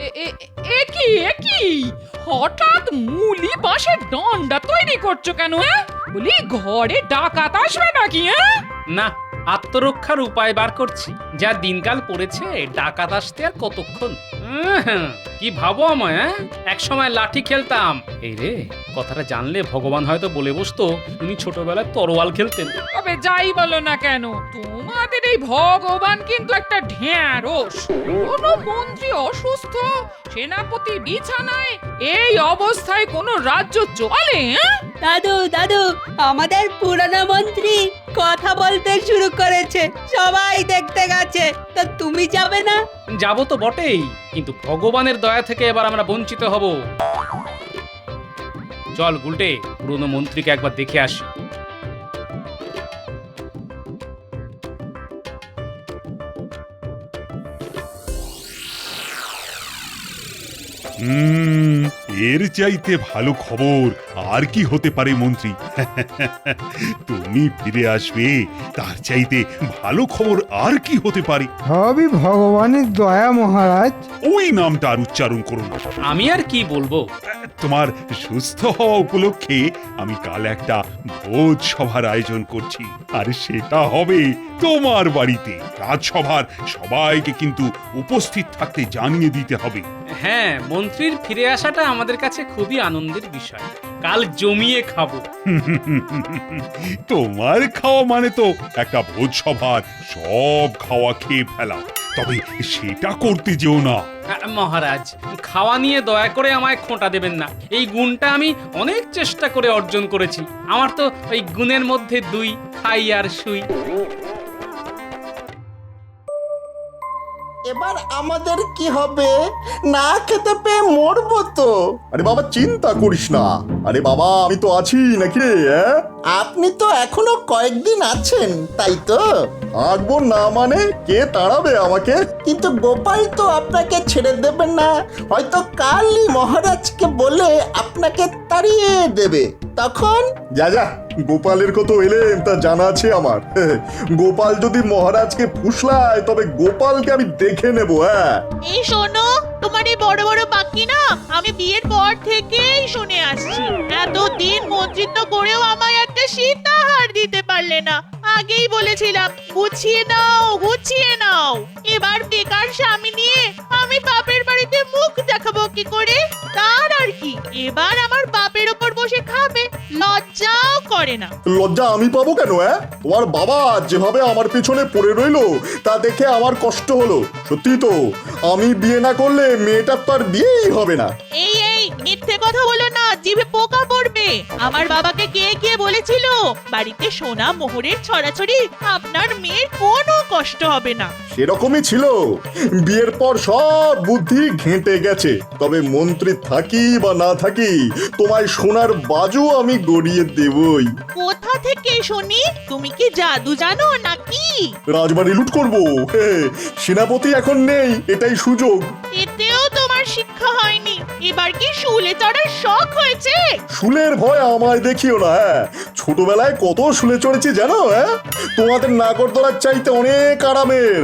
এ কি হঠাৎ মুলি বাঁশের দণ্ডা তৈরি করছো কেন? বলি ঘরে ডাকাত আসবে নাকি? না, আত্মরক্ষার উপায় বার করছি। যা দিনকাল পড়েছে, ডাকাত আসতে আর কতক্ষণ। কি ভাবো আমায়? এক সময় লাঠি খেলতাম। এই রে, কথাটা জানলে ভগবান হয়তো বলে বসতো উনি ছোটবেলায় তরোয়াল খেলতেন। তবে যাই বলো না কেন, তোমাদের এই ভগবান কিন্তু একটা ঢ্যাঁড়স। কোনো মন্ত্রী অসুস্থ, সেনাপতি বিছানায়, এই অবস্থায় কোনো রাজ্য চলে? দাদু দাদু, আমাদের পুরানো মন্ত্রী কথা বলতে শুরু করেছে, সবাই দেখতে গেছে। তা তুমি যাবে না? যাবো তো বটেই, কিন্তু ভগবানের দয়া থেকে এবার আমরা বঞ্চিত হব। চল গুলটে, পুরনো মন্ত্রীকে একবার দেখে আসি। এর চাইতে ভালো খবর আর কি হতে পারে মন্ত্রী? তুমি ফিরে আসবে, তার চাইতে ভালো খবর আর কি হতে পারে? সবই ভগবানের দয়া মহারাজ। ওই নামটা আর উচ্চারণ করুন। আমি আর কি বলবো? তোমার সুস্থ হওয়া উপলক্ষে আমি কাল একটা ভোজ সভার আয়োজন করছি, আর সেটা হবে তোমার বাড়িতে। রাজসভার সবাইকে কিন্তু উপস্থিত থাকতে জানিয়ে দিতে হবে। হ্যাঁ, মন্ত্রীর ফিরে আসাটা আমাদের কাছে খুবই আনন্দের বিষয়। কাল জমিয়ে খাবো। তোমার খাওয়া মানে তো একটা ভোজ সভার সব খাওয়া খেয়ে ফেলা, তবে সেটা করতে যেও না। মহারাজ, খাওয়া নিয়ে দয়া করে আমায় খোঁটা দেবেন না। এই গুণটা আমি অনেক চেষ্টা করে অর্জন করেছি। আমার তো ওই গুণের মধ্যে দুই, খাই আর শুই। এবার আমাদের কি হবে? না খেতে পেয়ে মরবো তো। আরে বাবা, চিন্তা করিস না। আরে বাবা, আমি তো আছি নাকি রে? আপনি তো এখনো কয়েকদিন আছেন, তাই তো? থাকবো না মানে কে তাড়াবে আমাকে? কিন্তু গোপাল তো আপনাকে ছেড়ে দেবে না। হয়তো কালই মহারাজকে বলে আপনাকে তাড়িয়ে দেবে। তখন যা যা, গোপালের কত এলেম তা জানা আছে আমার। গোপাল যদি মহারাজকে ফুসলায় তবে গোপালকে আমি দেখে নেব। এই শোনো, তোমার এই বড় বড় বাকি না আমি বিয়ের পর থেকেই শুনে আসছি। এতদিন মন্ত্রিত্ব করেও আমায় একটা সীতাহার দিতে পারলে না। আগেই বলেছিলাম গুছিয়ে নাও, গুছিয়ে নাও। এবার বেকার স্বামী নিয়ে আমি বাপের বাড়িতে মুখ দেখাবো কি করে? তার আর কি, এবার আমার বাপের ওপর বসে খাবে, লজ্জাও করে না। লজ্জা আমি পাবো কেন? তোমার বাবা যেভাবে আমার পিছনে পড়ে রইলো তা দেখে আমার কষ্ট হলো। সত্যি তো, আমি বিয়ে না করলে মেয়েটার তো আর বিয়েই হবে না। এই এই মিথ্যে কথা বলো না, জিভে পোকা পড়বে। আমার বাবাকে কে কে বলেছিল বাড়িতে সোনা মোহরের ছড়াছড়ি, আপনার মেয়ের কোনো কষ্ট হবে না। সেরকমই ছিল। বিয়ের পর সব বুদ্ধি ঘেঁটে গেছে। তবে মন্ত্রী থাকি বা না থাকি, তোমায় সোনার বাজু আমি গড়িয়ে দেবই। কোথা থেকে শুনি? তুমি কি জাদু জানো নাকি? রাজবাড়ি লুট করবো। সেনাপতি এখন নেই, এটাই সুযোগ। এতেও তোমার শিক্ষা হয়নি। এবার কি শুলে চড়ার শখ হয়েছে? শুলের ভয় আমায় দেখিও না। ছোটবেলায় কত শুলে চড়েছি জানো? তোমাদের নাগরদোলার চাইতে অনেক আরামের।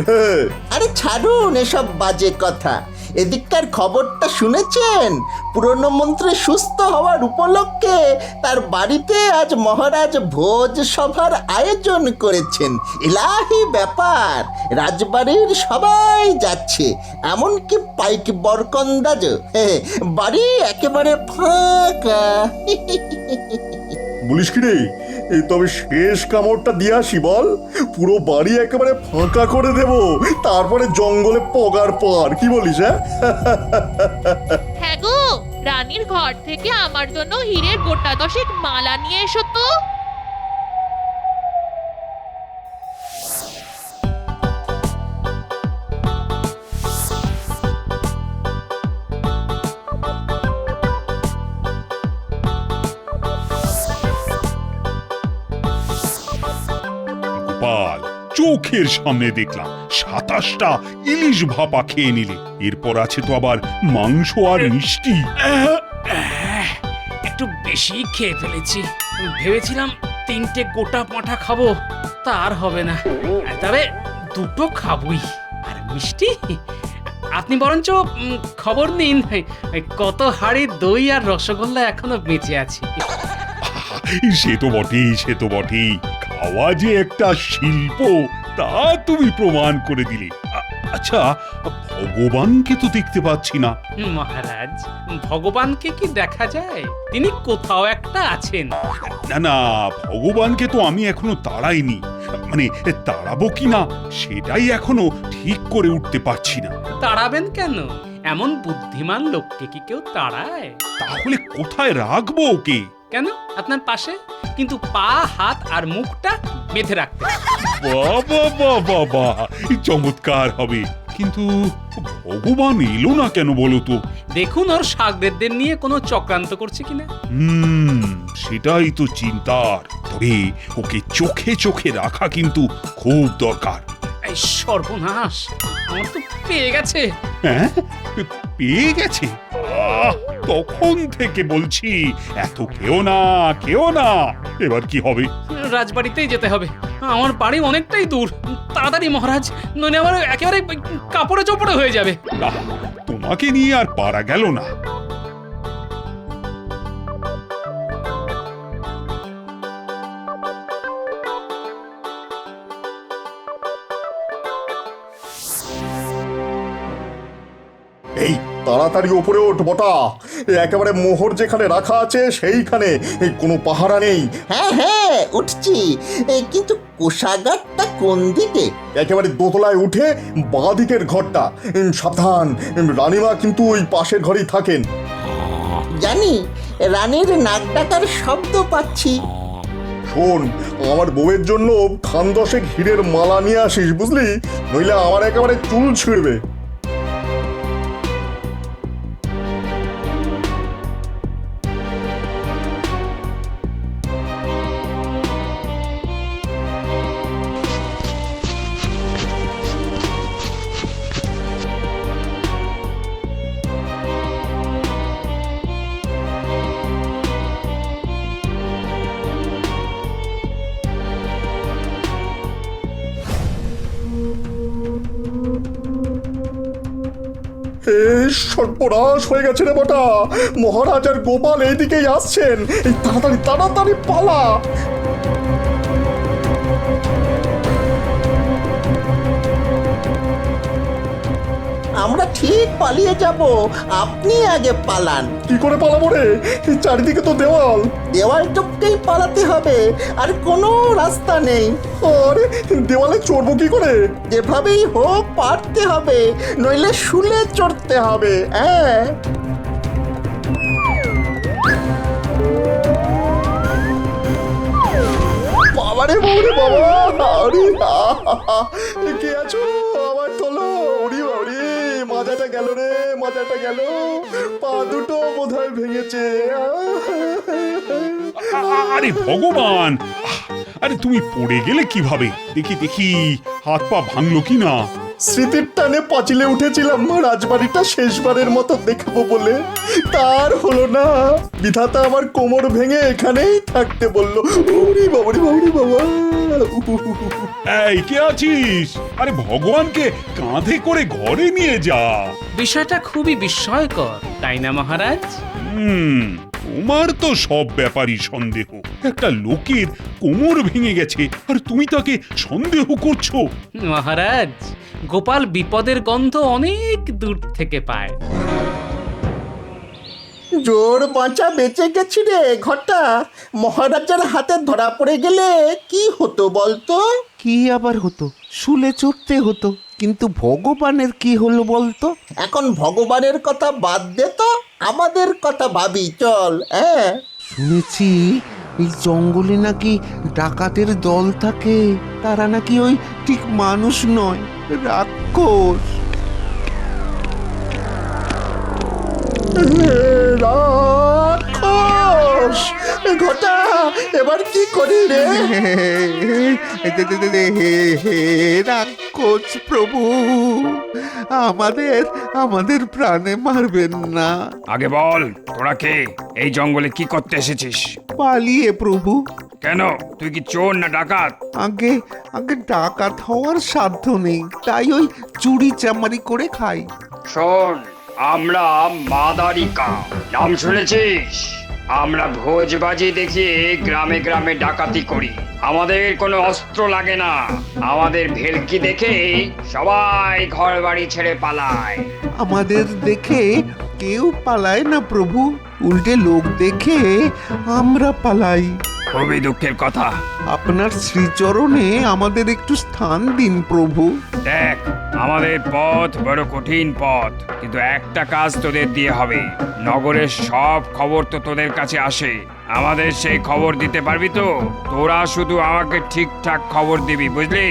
আরে ছাড়ুন এসব বাজে কথা। এদিককার খবরটা শুনেছেন? পুরনো মন্ত্রী সুস্থ হওয়ার উপলক্ষে তার বাড়িতে আজ মহারাজ ভোজ সভার আয়োজন করেছেন। ইলাহি ব্যাপার, রাজবাড়ির সবাই যাচ্ছে, এমনকি পাইক বরকন্দাজ। বাড়ি একেবারে ফাঁকা। বলিস কি রে? তবে শেষ কামড়টা দিয়ে আসি বল। পুরো বাড়ি একেবারে ফাঁকা করে দেব, তারপরে জঙ্গলে পগার পার। কি বলিস? হ্যাঁ গো, রানীর ঘর থেকে আমার জন্য হীরের গোটা 10 মালা নিয়ে এসো তো। গোপাল, চোখের সামনে দেখলাম 27টা ইলিশ ভাপা খেয়ে নিলে। এরপর আছে তো আবার মাংস আর মিষ্টি। একটু বেশি খেয়ে ফেলেছি। ভেবেছিলাম 3টে গোটা পাঁঠা খাবো, তার হবে না। তবে 2টো খাবই। আর মিষ্টি আপনি বরঞ্চ খবর নিন কত হাড়ি দই আর রসগোল্লা এখনো বেঁচে আছে। সে তো বটেই, সে তো বটেই। খাওয়া যে একটা শিল্প তা তুমি প্রমাণ করে দিলে। আচ্ছা, ভগবানকে তো দেখতে পাচ্ছি না। মহারাজ, ভগবানকে কি দেখা যায়? তিনি কোথাও একটা আছেন। না না, ভগবানকে তো আমি এখনো তাড়াইনি। মানে তাড়াবো কি না সেটাই এখনো ঠিক করে উঠতে পারছি না। তাড়াবেন কেন? এমন বুদ্ধিমান লোককে কি কেউ তাড়ায়? তাহলে কোথায় রাখবো ওকে? কেন, আপনার পাশে, কিন্তু পা, হাত আর মুখটা বেঁধে রাখতে। বাবা বাবা বাবা, চমৎকার হবে। কিন্তু ভগবান এলো না কেন বলো তো? দেখুন ওর শাগরেদদের নিয়ে কোনো চক্রান্ত করছে কিনা। সেটাই তো চিন্তার। তবে ওকে চোখে চোখে রাখা কিন্তু খুব দরকার। এই সর্বনাশ, আমার তো পেয়ে গেছে। হ্যাঁ, পেয়ে গেছে? তখন থেকে বলছি এত কেউ না, কেউ না। এবার কি হবে? রাজবাড়িতেই যেতে হবে। আমার বাড়ি অনেকটাই দূর। তাড়াতাড়ি মহারাজ, নইলে আমার একেবারে কাপড়ে চোপড়ে হয়ে যাবে। না, তোমাকে নিয়ে আর পারা গেল না। এই তাড়াতাড়ি ওপরে ওঠ বটা, একেবারে মোহর যেখানে রাখা আছে সেইখানে। কোনো পাহারা নেই। হ্যাঁ হ্যাঁ, উঠছি। কিন্তু কোষাগারটা কোন দিকে? একেবারে দোতলায় উঠে বাঁ দিকের ঘরটা। সাবধান, রানীমা কিন্তু ওই পাশের ঘরেই থাকেন। জানি, রানীর নাক ডাকার শব্দ পাচ্ছি। শোন, আমার বউয়ের জন্য খান দশেক হীরের মালা নিয়ে আসিস, বুঝলি? নইলে আমার একেবারে চুল ছিঁড়বে। সর্বনাশ হয়ে গেছে রে বটা, মহারাজ আর গোপাল এইদিকেই আসছেন। এই তাড়াতাড়ি তাড়াতাড়ি পালা। আমরা ঠিক পালিয়ে যাব, আপনি আগে পালান। কি করে পালাবো রে? এই চারিদিকে তো দেওয়াল। দেওয়াল টপকেই পালাতে হবে, আর কোনো রাস্তা নেই। আরে দেওয়ালে চড়বো কি করে? যেভাবেই হোক পারতে হবে, নইলে শুলে চড়তে হবে। হ্যাঁ, বাবারে বউরে বাবা, আরে কে আছো? আমার তোলো। ওরে বাবারে, মাজাটা গেল রে, মাজাটা গেল। পা দুটো বোধহয় ভেঙেছে। আরে ভগবান, আরে তুমি পড়ে গেলে কিভাবে? দেখি দেখি, হাত পা ভাঙলো কি না। স্মৃতির টানে পাঁচিলে উঠেছিলাম রাজবাড়িটা শেষবারের মতো দেখবো বলে, তার হলো না। বিধাতা আমার কোমর ভেঙে এখানেই থাকতে বললো। ওরে বাবারে বাবারে বাবা। এই, কে আছিস? আরে ভগবানকে কাঁধে করে ঘরে নিয়ে যা। বিষয়টা খুবই বিস্ময়কর, তাই না মহারাজ? তোমার তো সব ব্যাপারই সন্দেহ। একটা লোকের কোমর ভেঙে গেছে আর তুমি তাকে সন্দেহ করছো? মহারাজ, গোপাল বিপদের গন্ধ অনেক দূর থেকে পায়। জোর বাঁচা বেঁচে গেছি রে ঘটা। মহারাজার হাতে ধরা পড়ে গেলে কি হতো বলতো? কি আবার হতো? শুলে চড়তে হতো। কিন্তু ভগবানের কি হলো বলতো? এখন ভগবানের কথা বাদ দে তো, আমাদের কথা ভাবি চল। হ্যাঁ, শুনেছি এই জঙ্গলে নাকি ডাকাতের দল থাকে। তারা নাকি ওই ঠিক মানুষ নয়, রাক্ষস। রাক্ষস! ঘটা, এবার কি করি রে? রাক্ষস প্রভু, আমাদের প্রাণে মারবেন না। আগে বল, তোরা কে? এই জঙ্গলে কি করতে এসেছিস? পালিয়ে প্রভু। কেন, তুই কি চোর না ডাকাত? আগে ডাকাত হওয়ার সাধ্য নেই, তাই ওই চুরি চামারি করে খাই। শোন, আমরা মাদারিকা, নাম শুনেছিস? আমরা ভোজবাজি দেখিয়ে গ্রামে গ্রামে ডাকাতি করি। আমাদের কোনো অস্ত্র লাগে না। আমাদের ভেলকি দেখে সবাই ঘর বাড়ি ছেড়ে পালায়। আমাদের দেখে কেউ পালায় না প্রভু, উল্টে লোক দেখে আমরা পালাই। খুবই দুঃখের কথা। আপনার শ্রীচরণে আমাদের একটু স্থান দিন প্রভু। দেখ, আমাদের পথ বড় কঠিন পথ, কিন্তু একটা কাজ তোদের দিয়ে হবে। নগরের সব খবর তো তোদের কাছে আসে, আমাদের সেই খবর দিতে পারবি তো? তোরা শুধু আমাকে ঠিকঠাক খবর দিবি, বুঝলি?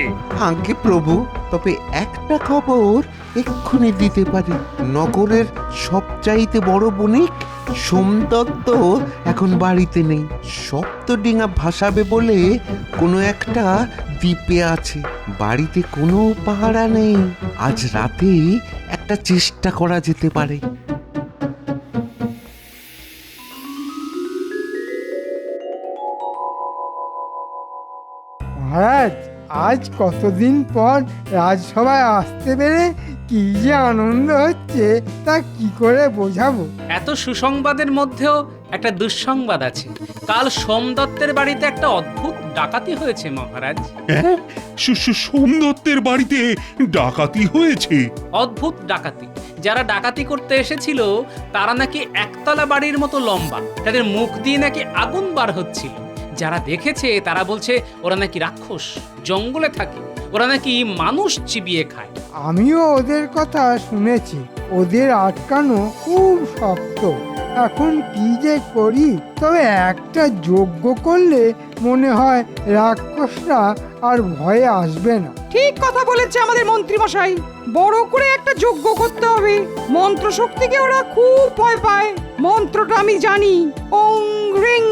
আজ্ঞে প্রভু, তবে একটা খবর এক্ষুনি দিতে পারি। নগরের সবচাইতে বড় বণিক সোমদত্ত এখন বাড়িতে নেই। সপ্তডিঙা ভাসাবে বলে কোনো একটা দ্বীপে আছে। বাড়িতে কোনো পাহারা নেই। আজ রাতেই একটা চেষ্টা করা যেতে পারে। মহারাজ, আজ কতদিন পর রাজসভায় আসতে পেরে কি যে আনন্দ হচ্ছে তা কি করে বোঝাবো। এত সুসংবাদের মধ্যেও একটা দুঃসংবাদ আছে। কাল সোমদত্তের বাড়িতে একটা অদ্ভুত ডাকাতি হয়েছে মহারাজ। হ্যাঁ, সোমদত্তের বাড়িতে ডাকাতি হয়েছে? অদ্ভুত ডাকাতি। যারা ডাকাতি করতে এসেছিল তারা নাকি একতলা বাড়ির মতো লম্বা, তাদের মুখ দিয়ে নাকি আগুন বার হচ্ছিল। যারা দেখেছে তারা বলছে ওরা নাকি রাক্ষস, জঙ্গলে থাকে, ওরা নাকি মানুষ চিবিয়ে খায়। আমিও ওদের কথা শুনেছি। ওদের আটকানো খুব শক্ত। এখন কি যে করি? তবে একটা যজ্ঞ করলে মনে হয় রাক্ষসরা আর ভয়ে আসবে না। ঠিক কথা বলেছে আমাদের মন্ত্রী মশাই। বড় করে একটা যজ্ঞ করতে হবে। মন্ত্র শক্তিকে ওরা খুব ভয় পায়। মন্ত্রটা আমি জানি, ওং রিং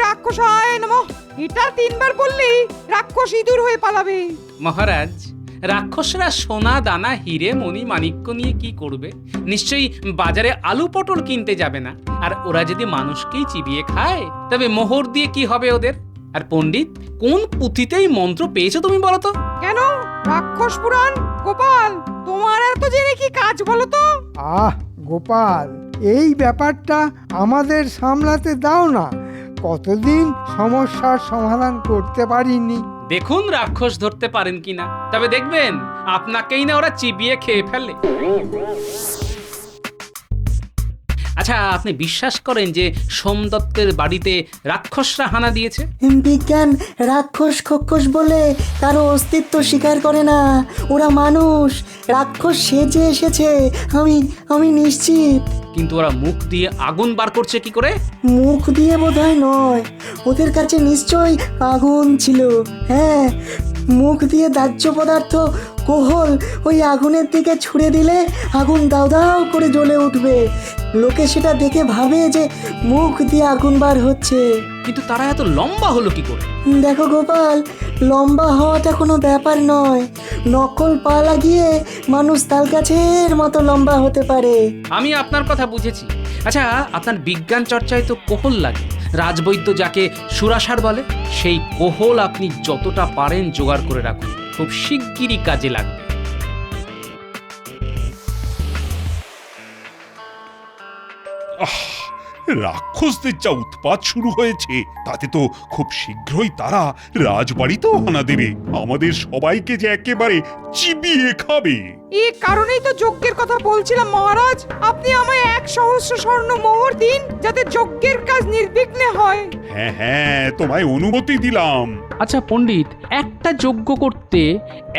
রাক্ষসায় নমঃ। এটা 3 বার বললেই রাক্ষস ইঁদুর হয়ে পালাবে। মহারাজ, রাক্ষসরা সোনা দানা হিরে মণি মাণিক্য নিয়ে কি করবে? নিশ্চয়ই বাজারে আলু পটল কিনতে যাবে না। আর ওরা যদি মানুষকেই চিবিয়ে খায় তবে মোহর দিয়ে কি হবে ওদের? আর পণ্ডিত, কোন পুঁথিতেই মন্ত্র পেয়েছো তুমি বলো তো? কেন, রাক্ষস পুরাণ? গোপাল, তোমার এত জেনে কি কাজ বলো তো? গোপাল, এই ব্যাপারটা আমাদের সামলাতে দাও না। কতদিন সমস্যার সমাধান করতে পারিনি। দেখুন রাক্ষস ধরতে পারেন কিনা, তবে দেখবেন আপনাকেই না ওরা চিবিয়ে খেয়ে ফেলে। আচ্ছা, আপনি বিশ্বাস করেন যে সোমদত্তের বাড়িতে রাক্ষসরা হানা দিয়েছে? বিজ্ঞান রাক্ষস খক্ষস বলে কারো অস্তিত্ব স্বীকার করে না। ওরা মানুষ, রাক্ষস সেজে এসেছে। আমি নিশ্চিত। কিন্তু ওরা মুখ দিয়ে আগুন বার করছে কি করে? মুখ দিয়ে বোধহয় নয়, ওদের কাছে নিশ্চয় আগুন ছিল। হ্যাঁ, মুখ দিয়ে দাহ্য পদার্থ কোহল ওই আগুনের দিকে ছুড়ে দিলে আগুন দাও দাও করে জ্বলে উঠবে। লোকে সেটা দেখে ভাবে যে মুখ দিয়ে আগুন বার হচ্ছে। কিন্তু তারা এত লম্বা হলো কি করে? দেখো গোপাল, লম্বা হওয়াটা কোনো ব্যাপার নয়। নকল পা লাগিয়ে মানুষ তাল গাছের মতো লম্বা হতে পারে। আমি আপনার কথা বুঝেছি। আচ্ছা, আপনার বিজ্ঞান চর্চায় তো কোহল লাগে। রাজবৈদ্য যাকে সুরাসার বলে, সেই কোহল আপনি যতটা পারেন জোগাড় করে রাখুন, খুব শিগগিরই কাজে লাগবে। রাক্ষসদের যা উৎপাত শুরু হয়েছে তাতে তো খুব শীঘ্রই তারা রাজবাড়িতেও হানা দেবে। আমাদের সবাইকে যে একেবারে চিবিয়ে খাবে। এই কারণেই তো যজ্ঞের কথা বলছিলাম মহারাজ। আপনি আমায় 1,000 স্বর্ণ মোহর দিন, যাতে যজ্ঞের কাজ নির্বিঘ্নে হয়। হ্যাঁ, তোমায় অনুমতি দিলাম। আচ্ছা পণ্ডিত, একটা যজ্ঞ করতে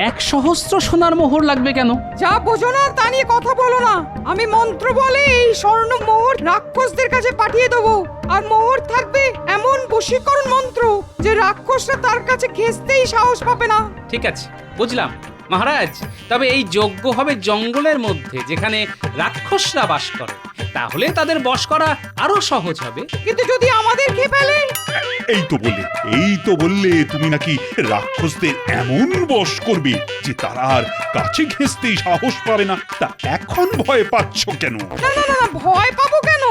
1,000 সোনার মোহর লাগবে কেন? যা বোঝো না তা নিয়ে কথা বলো না। আমি মন্ত্র বলে এই স্বর্ণ মোহর রাক্ষসদের কাছে পাঠিয়ে দেবো। আর মোহর থাকবে এমন বশীকরণ মন্ত্র যে রাক্ষসরা তার কাছে ঘেঁষতেই সাহস পাবে না। ঠিক আছে, বুঝলাম মহারাজ। তবে এই যজ্ঞ হবে জঙ্গলের মধ্যে, যেখানে রাক্ষসরা বাস করে। তাহলে তাদের বশ করা আরো সহজ হবে। কিন্তু যদি আমাদের খেয়ে ফেলে? এই তো বললে তুমি নাকি রাক্ষসদের এমন বশ করবে যে তারা আর কাছে ঘেঁষতেই সাহস পাবে না। তা এখন ভয় পাচ্ছ কেন? না না না, ভয় পাবো কেন?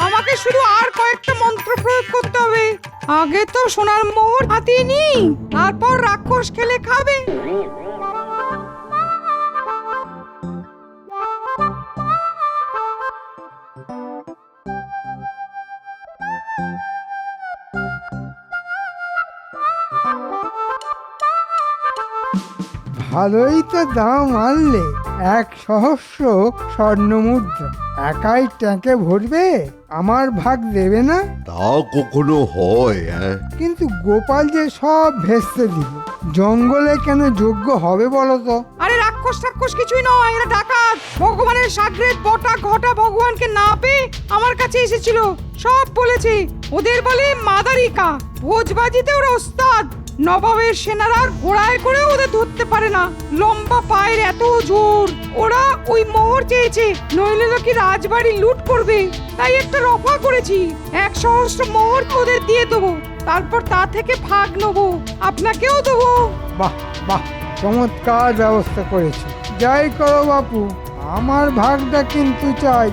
আমাকে শুধু আর কয়েকটা মন্ত্র প্রয়োগ করতে হবে। আগে তো সোনার মোহর হাতিয়ে নি, তারপর রাক্ষস খেলে খাবে। ভালোই তো দাম আনলে, 1,000 স্বর্ণ মুদ্রা। একাই ট্যাঙ্কে ভরবে, আমার ভাগ দেবে না? তা কখনো হয়? হ্যাঁ, কিন্তু গোপাল যে সব ভেস্তে দিল, জঙ্গলে কেন যোগ্য হবে বলো তো? আরে রাক্ষস টাক্ষস কিছুই নয়, এরা ডাকাত। ভগবানের সাগরেদ বটা ঘটা ভগবানকে না পেয়ে আমার কাছে এসেছিল, সব বলেছে। ওদের বলে মাদারিকা, ভোজবাজিতে ওরা ওস্তাদ। নবাবের সেনারা ঘোড়ায় করে ওদের ধরতে পারে না, লম্বা পায়ের এত জোর। ওরা ওই মোহর চেয়েছে, নইলে নাকি রাজবাড়ি লুট করবে। তাই একটা রফা করেছি, 1,000 মোহর ওদের দিয়ে দেবো, তারপর তা থেকে ভাগ নেবো, আপনাকেও দেবো। বাহ বাহ, চমৎকার ব্যবস্থা করেছে। যাই করো বাপু, আমার ভাগটা কিন্তু চাই।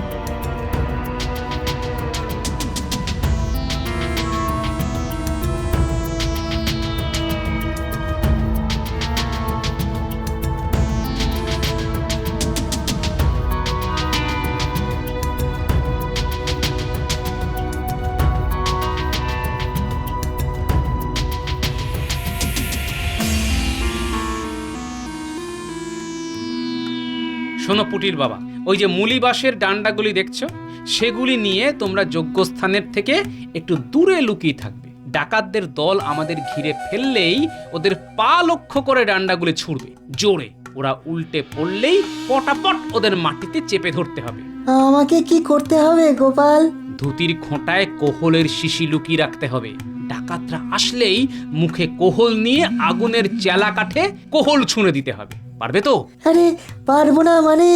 শোনো পুটির বাবা, ওই যে মুলি বাঁশের ডান্ডাগুলি দেখছো, সেগুলি নিয়ে তোমরা যজ্ঞস্থানের থেকে একটু দূরে লুকিয়ে থাকবে। ডাকাতদের দল আমাদের ঘিরে ফেললেই ওদের পা লক্ষ্য করে ডান্ডাগুলি ছুড়বে জোরে। ওরা উল্টে পড়লেই পটাপট ওদের মাটিতে চেপে ধরতে হবে। আমাকে কি করতে হবে গোপাল? ধুতির খোঁটায় কোহলের শিশি লুকিয়ে রাখতে হবে। ডাকাতরা আসলেই মুখে কোহল নিয়ে আগুনের চেলা কাঠে কোহল ছুঁড়ে দিতে হবে। পারবে তো? আরে পারবো না মানে?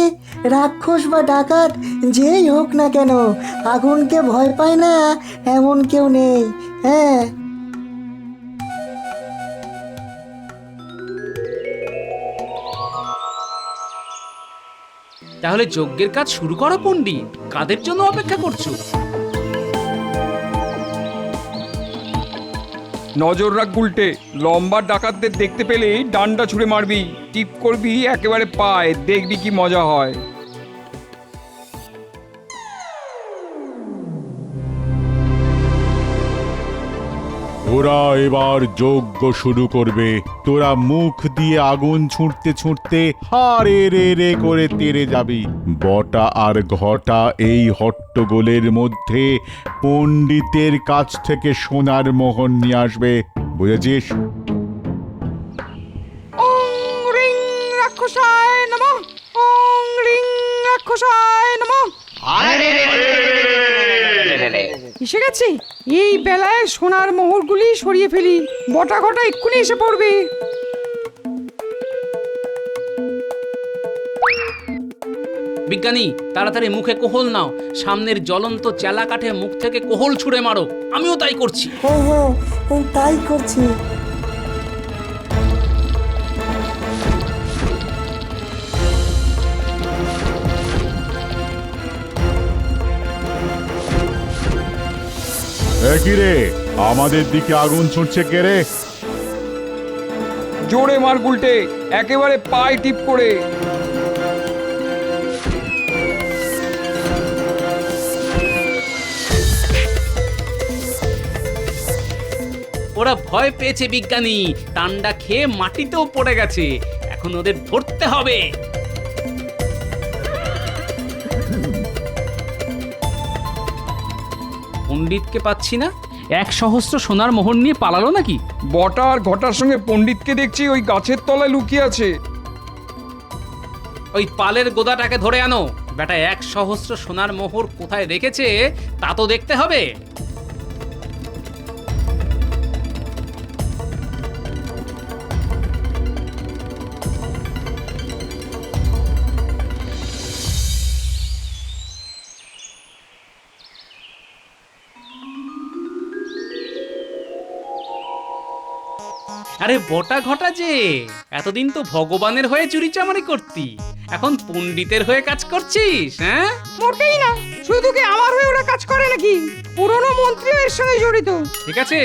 রাক্ষস বা ডাকাত যেই হোক না কেন, আগুনকে ভয় পায় না এমন কেউ নেই। হ্যাঁ, তাহলে যজ্ঞের কাজ শুরু করো পণ্ডিত। কাদের জন্য অপেক্ষা করছো? নজর রাখ গুলটে, লম্বা ডাকাতদের দেখতে পেলেই ডান্ডা ছুঁড়ে মারবি, টিপ করবি একেবারে পায়, দেখবি কি মজা হয়। ওরা এবার যজ্ঞ শুরু করবে। তোরা মুখ দিয়ে আগুন ছুঁড়তে ছুঁড়তে হারে রে রে করে তেড়ে যাবি। বটা আর ঘটা এই হট্টগোলের মধ্যে পণ্ডিতের কাছ থেকে সোনার মোহর নিয়ে আসবে, বুঝেছিস? ওং রিং রাক্ষসায় নমঃ, ওং রিং রাক্ষসায় নমঃ। এসে গেছে, এই বেলায় সোনার মোহরগুলি সরিয়ে ফেলি, বটা ঘটা এক্ষুনি এসে পড়বে। বিজ্ঞানী, তাড়াতাড়ি মুখে কোহল নাও, সামনের জ্বলন্ত চেলা কাঠে মুখ থেকে কোহল ছুঁড়ে মারো। আমিও তাই করছি। হ্যাঁ হ্যাঁ, তাই করছি। কি রে, আমাদের দিকে আগুন ছুটছে কে রে? জোরে মার গুলটে, একেবারে পায়ে টিপ করে। ওরা ভয় পেয়েছে বিজ্ঞানী, টান্ডা খেয়ে মাটিতেও পড়ে গেছে। এখন ওদের ধরতে হবে। পণ্ডিতকে পাচ্ছি না। 1,000 সোনার মোহর নিয়ে পালালো নাকি? বটা আর ঘটার সঙ্গে পণ্ডিতকে দেখছি ওই গাছের তলায় লুকিয়ে আছে। ওই পালের গোদাটাকে ধরে আনো। বেটা 1,000 সোনার মোহর কোথায় রেখেছে তা তো দেখতে হবে। আরে বটা ঘটা যে, এতদিন তো ভগবানের হয়ে চুরি চামারি করতি, এখন পণ্ডিতের হয়ে কাজ করছিস? হ্যাঁ, মোটেই না, শুধু কি আমার হয়ে ওরা কাজ করে নাকি? পুরনো মন্ত্রীও এর সঙ্গে জড়িত। ঠিক আছে,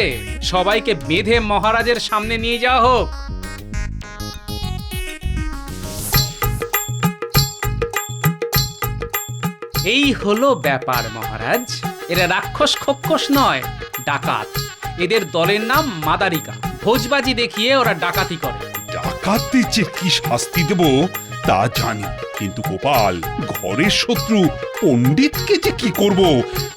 সবাইকে বেঁধে মহারাজের সামনে নিয়ে যাওয়া হোক। এই হলো ব্যাপার মহারাজ। এরা রাক্ষস খক্ষস নয়, ডাকাত। এদের দলের নাম মাদারিকা। ভোজবাজি দেখিয়ে ওরা ডাকাতি করে। ডাকাতদের যে কি শাস্তি দেব তা জানি, কিন্তু গোপাল, ঘরের শত্রু পণ্ডিতকে যে কি করব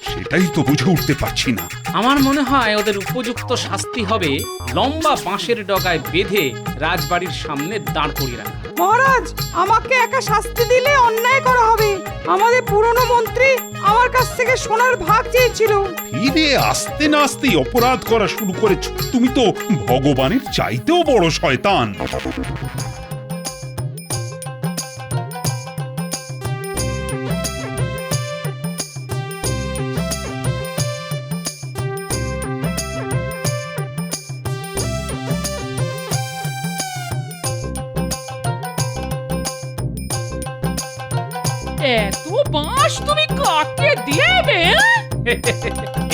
সেটাই তো বুঝে উঠতে পারছি না। আমার মনে হয় ওদের উপযুক্ত শাস্তি হবে লম্বা বাঁশের ডগায় বেঁধে রাজবাড়ির সামনে দাঁড় করিয়ে রাখা। মহারাজ, আমাকে একা শাস্তি দিলে অন্যায় করা হবে। আমাদের পুরনো মন্ত্রী আমার কাছ থেকে সোনার ভাগ চেয়েছিল। ফিরে আসতে না আসতেই অপরাধ করা শুরু করেছ। তুমি তো ভগবানের চাইতেও বড় শয়তান। এত বাঁশ তুমি কাকে দেবে?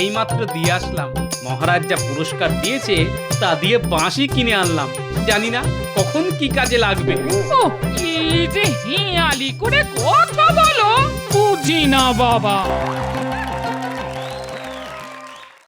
এইমাত্র দিয়ে আসলাম। মহারাজ যা পুরস্কার দিয়েছে তা দিয়ে বাঁশই কিনে আনলাম। জানি না কখন কি কাজে লাগবে। ও, এই যে হেয়ালি করে কথা বলো, বুঝি না বাবা।